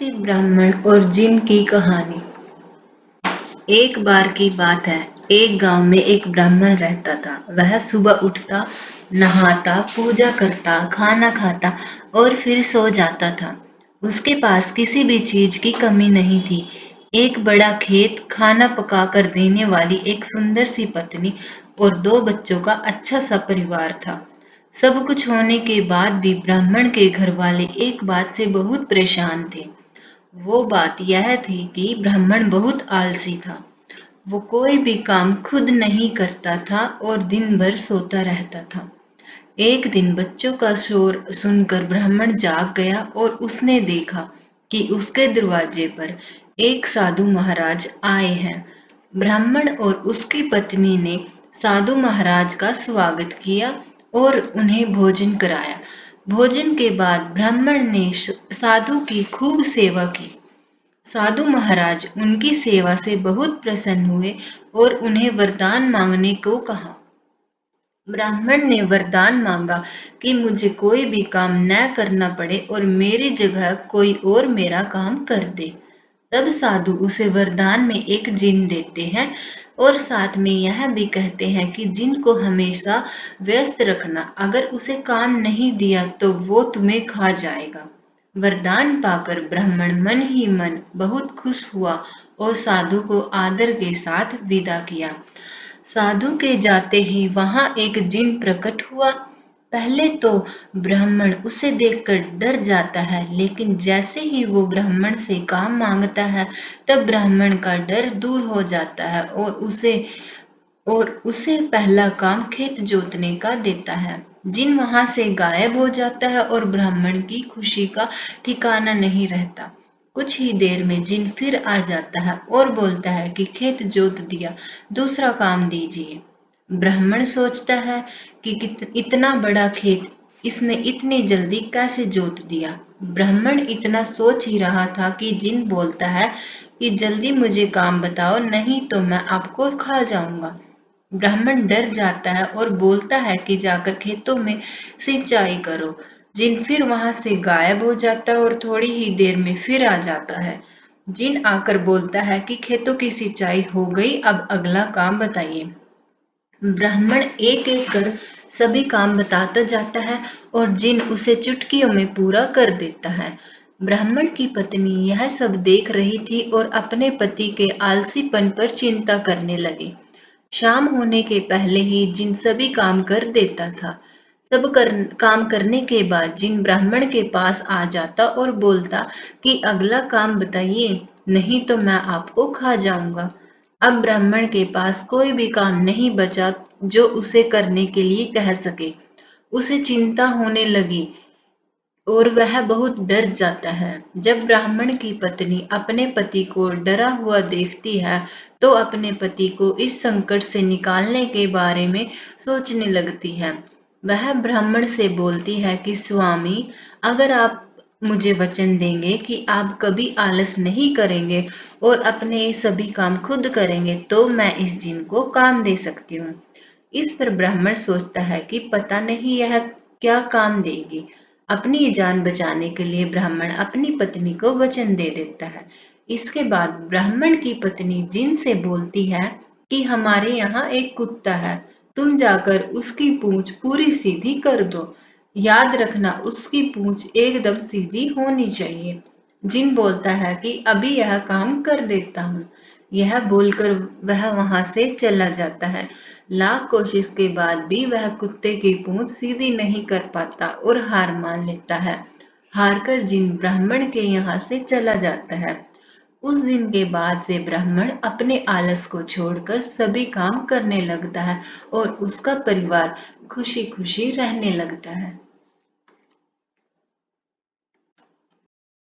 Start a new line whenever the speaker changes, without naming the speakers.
किसी ब्राह्मण और जिन की कहानी। एक बार की बात है। एक गांव में एक ब्राह्मण रहता था। वह सुबह उठता, नहाता, पूजा करता, खाना खाता और फिर सो जाता था। उसके पास किसी भी चीज की कमी नहीं थी। एक बड़ा खेत, खाना पका कर देने वाली एक सुंदर सी पत्नी और दो बच्चों का अच्छा सा परिवार था। सब कुछ होने के बाद भी ब्राह्मण के घर वाले एक बात से बहुत परेशान थे। वो बात यह थी कि ब्राह्मण बहुत आलसी था। वो कोई भी काम खुद नहीं करता था और दिन भर सोता रहता था। एक दिन बच्चों का शोर सुनकर ब्राह्मण जाग गया और उसने देखा कि उसके दरवाजे पर एक साधु महाराज आए हैं। ब्राह्मण और उसकी पत्नी ने साधु महाराज का स्वागत किया और उन्हें भोजन कराया। भोजन के बाद ब्राह्मण ने साधु की खूब सेवा की। साधु महाराज उनकी सेवा से बहुत प्रसन्न हुए और उन्हें वरदान मांगने को कहा। ब्राह्मण ने वरदान मांगा कि मुझे कोई भी काम न करना पड़े और मेरी जगह कोई और मेरा काम कर दे। तब साधु उसे वरदान में एक जिन देते हैं और साथ में यह भी कहते हैं कि जिन को हमेशा व्यस्त रखना, अगर उसे काम नहीं दिया तो वो तुम्हें खा जाएगा। वरदान पाकर ब्राह्मण मन ही मन बहुत खुश हुआ और साधु को आदर के साथ विदा किया। साधु के जाते ही वहां एक जिन प्रकट हुआ। पहले तो ब्राह्मण उसे देखकर डर जाता है, लेकिन जैसे ही वो ब्राह्मण से काम मांगता है तब ब्राह्मण का डर दूर हो जाता है और उसे पहला काम खेत जोतने का देता है। जिन वहां से गायब हो जाता है और ब्राह्मण की खुशी का ठिकाना नहीं रहता। कुछ ही देर में जिन फिर आ जाता है और बोलता है कि खेत जोत दिया, दूसरा काम दीजिए। ब्राह्मण सोचता है कि इतना बड़ा खेत इसने इतनी जल्दी कैसे जोत दिया। ब्राह्मण इतना सोच ही रहा था कि जिन बोलता है कि जल्दी मुझे काम बताओ, नहीं तो मैं आपको खा जाऊंगा। ब्राह्मण डर जाता है और बोलता है कि जाकर खेतों में सिंचाई करो। जिन फिर वहां से गायब हो जाता है और थोड़ी ही देर में फिर आ जाता है। जिन आकर बोलता है कि खेतों की सिंचाई हो गई, अब अगला काम बताइए। ब्राह्मण एक एक कर सभी काम बताता जाता है और जिन उसे चुटकियों में पूरा कर देता है। ब्राह्मण की पत्नी यह सब देख रही थी और अपने पति के आलसीपन पर चिंता करने लगी। शाम होने के पहले ही जिन सभी काम कर देता था। काम करने के बाद जिन ब्राह्मण के पास आ जाता और बोलता कि अगला काम बताइए, नहीं तो मैं आपको खा जाऊंगा। अब ब्राह्मण के पास कोई भी काम नहीं बचा जो उसे करने के लिए कह सके। उसे चिंता होने लगी और वह बहुत डर जाता है। जब ब्राह्मण की पत्नी अपने पति को डरा हुआ देखती है तो अपने पति को इस संकट से निकालने के बारे में सोचने लगती है। वह ब्राह्मण से बोलती है कि स्वामी, अगर आप मुझे वचन देंगे कि आप कभी आलस नहीं करेंगे और अपने सभी काम खुद करेंगे तो मैं इस जिन को काम दे सकती हूँ। इस पर ब्राह्मण सोचता है कि पता नहीं यह क्या काम देगी। अपनी जान बचाने के लिए ब्राह्मण अपनी पत्नी को वचन दे देता है। इसके बाद ब्राह्मण की पत्नी जिन से बोलती है कि हमारे यहाँ एक कुत्ता है, तुम जाकर उसकी पूंछ पूरी सीधी कर दो। याद रखना, उसकी पूंछ एकदम सीधी होनी चाहिए। जिन बोलता है कि अभी यह काम कर देता हूँ। यह बोलकर वह वहां से चला जाता है। लाख कोशिश के बाद भी वह कुत्ते की पूंछ सीधी नहीं कर पाता और हार मान लेता है। हारकर जिन ब्राह्मण के यहाँ से चला जाता है। उस दिन के बाद से ब्राह्मण अपने आलस को छोड़कर सभी काम करने लगता है और उसका परिवार खुशी खुशी रहने लगता है।